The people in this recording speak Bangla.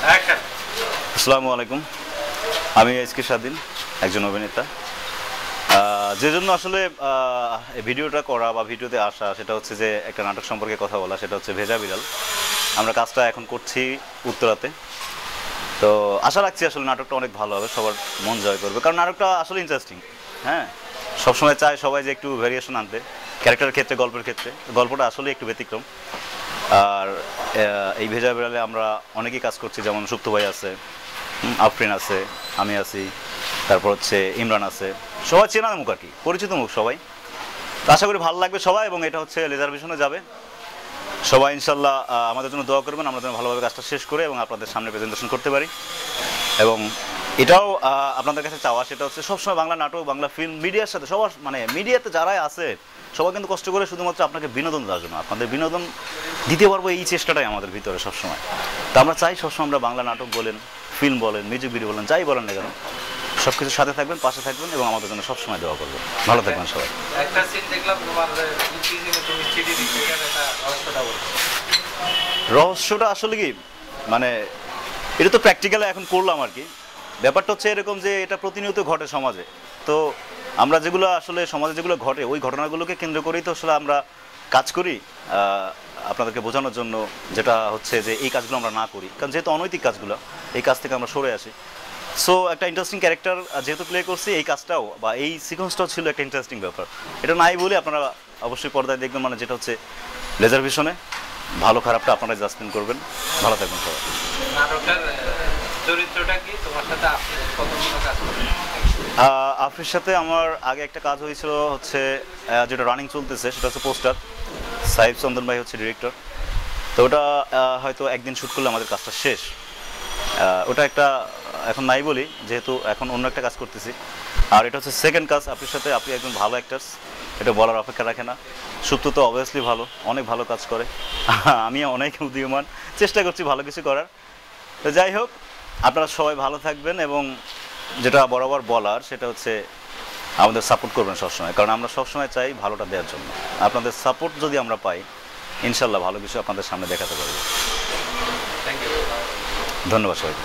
আসসালামু আলাইকুম, আমি এসকে স্বাধীন, একজন অভিনেতা। যে জন্য আসলে এই ভিডিওটা করা বা ভিডিওতে আসা সেটা হচ্ছে যে একটা নাটক সম্পর্কে কথা বলা, সেটা হচ্ছে ভেজা বিড়াল। আমরা কাজটা এখন করছি উত্তরাতে। তো আশা রাখছি আসলে নাটকটা অনেক ভালো হবে, সবার মন জয় করবে, কারণ নাটকটা আসলে ইন্টারেস্টিং। হ্যাঁ, সবসময় চায় সবাই যে একটু ভ্যারিয়েশন আনতে ক্যারেক্টারের ক্ষেত্রে, গল্পের ক্ষেত্রে। গল্পটা আসলে একটু ব্যতিক্রম। আর এই ভেজা বিড়ালে আমরা অনেকেই কাজ করছি, যেমন সুপ্ত ভাই আছে, আফরিন আছে, আমি আছি, তারপর হচ্ছে ইমরান আছে। সবাই চেনা মুখ আর কি, পরিচিত মুখ সবাই। তো আশা করি ভালো লাগবে সবাই, এবং এটা হচ্ছে লেজার ভিশনে যাবে। সবাই ইনশাল্লাহ আমাদের জন্য দোয়া করবেন, আমরা যেন ভালোভাবে কাজটা শেষ করে এবং আপনাদের সামনে প্রেজেন্টেশন করতে পারি। এবং এটাও আপনাদের কাছে চাওয়া, সেটা হচ্ছে সবসময় বাংলা নাটক, বাংলা ফিল্ম, মিডিয়ার সাথে সবার, মানে মিডিয়াতে যারাই আছে সবাই কিন্তু কষ্ট করে শুধুমাত্র আপনাকে বিনোদন দেওয়ার জন্য, আপনাদের বিনোদন দিতে পারবো এই চেষ্টাটাই আমাদের ভিতরে সবসময়। তো আমরা চাই সবসময় আমরা বাংলা নাটক বলেন, ফিল্ম বলেন, মিউজিক ভিডিও বলেন, যাই বলেন না কেন, সব কিছুর সাথে থাকবেন, পাশে থাকবেন এবং আমাদের জন্য সবসময় দেওয়া করবেন। ভালো থাকবেন সবাই। একটা সিন দেখলাম তোমার তুমি চিঠি দিচ্ছ, এটা রহস্যটা বলো। রহস্যটা আসলে কি, মানে এটা তো প্র্যাকটিক্যালি এখন করলাম আর কি। ব্যাপারটা হচ্ছে এরকম যে এটা প্রতিনিয়ত ঘটে সমাজে। তো আমরা যেগুলো আসলে সমাজে যেগুলো ঘটে, ওই ঘটনাগুলোকে কেন্দ্র করেই তো আসলে আমরা কাজ করি আপনাদেরকে বোঝানোর জন্য, যেটা হচ্ছে যে এই কাজগুলো আমরা না করি, কারণ যেহেতু অনৈতিক কাজগুলো, এই কাজ থেকে আমরা সরে আসি। সো একটা ইন্টারেস্টিং ক্যারেক্টার যেহেতু প্লে করছি, এই কাজটাও বা এই সিকোয়েন্সটাও ছিল একটা ইন্টারেস্টিং ব্যাপার। এটা নাই বলে আপনারা অবশ্যই পর্দায় দেখবেন, মানে যেটা হচ্ছে লেজার ভিশনে। ভালো খারাপটা আপনারা জাজমেন্ট করবেন। ভালো থাকবেন সবাই। নাটকের চরিত্রটা কি তোমার সাথে কতগুলো কাজ করে? আফরির সাথে আমার আগে একটা কাজ হয়েছিল, হচ্ছে যেটা রানিং চলতেছে, সেটা হচ্ছে পোস্টার। সাহিব চন্দন ভাই হচ্ছে ডিরেক্টর। তো ওটা হয়তো একদিন শ্যুট করলে আমাদের কাজটা শেষ। ওটা একটা এখন নাই বলি, যেহেতু এখন অন্য একটা কাজ করতেছি। আর এটা হচ্ছে সেকেন্ড কাজ আপনার সাথে। আপনি একজন ভালো অ্যাক্টার্স, এটা বলার অপেক্ষা রাখে না। সুপ্ত তো অবভিয়াসলি ভালো, অনেক ভালো কাজ করে। আমি অনেক উদীয়মান, চেষ্টা করছি ভালো কিছু করার। তো যাই হোক, আপনারা সবাই ভালো থাকবেন, এবং যেটা বরাবর বলার সেটা হচ্ছে আমাদের সাপোর্ট করবেন সবসময়, কারণ আমরা সবসময় চাই ভালোটা দেওয়ার জন্য। আপনাদের সাপোর্ট যদি আমরা পাই, ইনশাল্লাহ ভালো কিছু আপনাদের সামনে দেখাতে পারবো। Thank you. ধন্যবাদ সবাইকে।